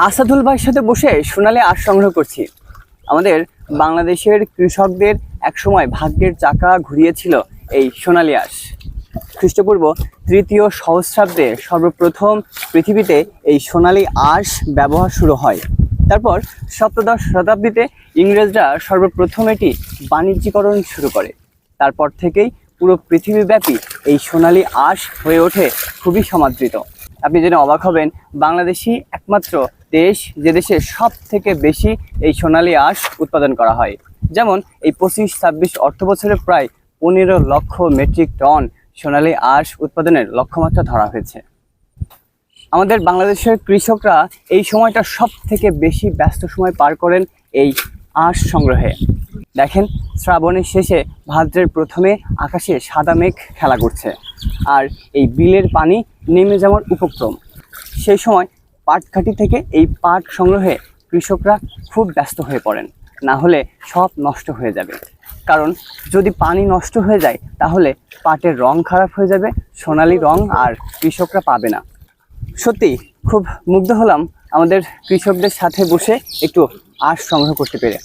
আসাদুল ভাইয়ের সাথে বসে সোনালী আঁশ সংগ্রহ করছি। আমাদের বাংলাদেশের কৃষকদের একসময় ভাগ্যের চাকা ঘুরিয়েছিল এই সোনালী আঁশ। খ্রিস্টপূর্ব 3য় সহস্রাব্দে সর্বপ্রথম পৃথিবীতে এই সোনালী আঁশ ব্যবহার শুরু হয়। তারপর সপ্তদশ শতাব্দীতে ইংরেজরা সর্বপ্রথম এটি বাণিজ্যিকরণ শুরু করে। তারপর থেকেই পুরো পৃথিবীব্যাপী এই সোনালী আঁশ হয়ে ওঠে খুবই সমাদৃত। আপনি জেনে অবাক হবেন, বাংলাদেশই একমাত্র দেশ যে দেশে সব থেকে বেশি এই সোনালী আঁশ উৎপাদন করা হয়। যেমন এই 25-26 অর্থবছরে প্রায় 15 লক্ষ মেট্রিক টন সোনালী আঁশ উৎপাদনের লক্ষ্যমাত্রা ধরা হয়েছে। আমাদের বাংলাদেশের কৃষকরা এই সময়টা সব থেকে বেশি ব্যস্ত সময় পার করেন এই আঁশ সংগ্রহে। দেখেন, শ্রাবণের শেষে ভাদ্রের প্রথমে আকাশে সাদা মেঘ খেলা করছে, আর এই বিলের পানি নেমে যাওয়ার উপক্রম। সেই সময় পাটঘাটি থেকে এই পাট সংগ্রহে কৃষকরা খুব ব্যস্ত হয়ে পড়েন, না হলে সব নষ্ট হয়ে যাবে। কারণ যদি পানি নষ্ট হয়ে যায় তাহলে পাটের রং খারাপ হয়ে যাবে, সোনালি রং আর কৃষকরা পাবে না। সত্যি খুব মুগ্ধ হলাম আমাদের কৃষকদের সাথে বসে একটু আঁশ সংগ্রহ করতে পেরে।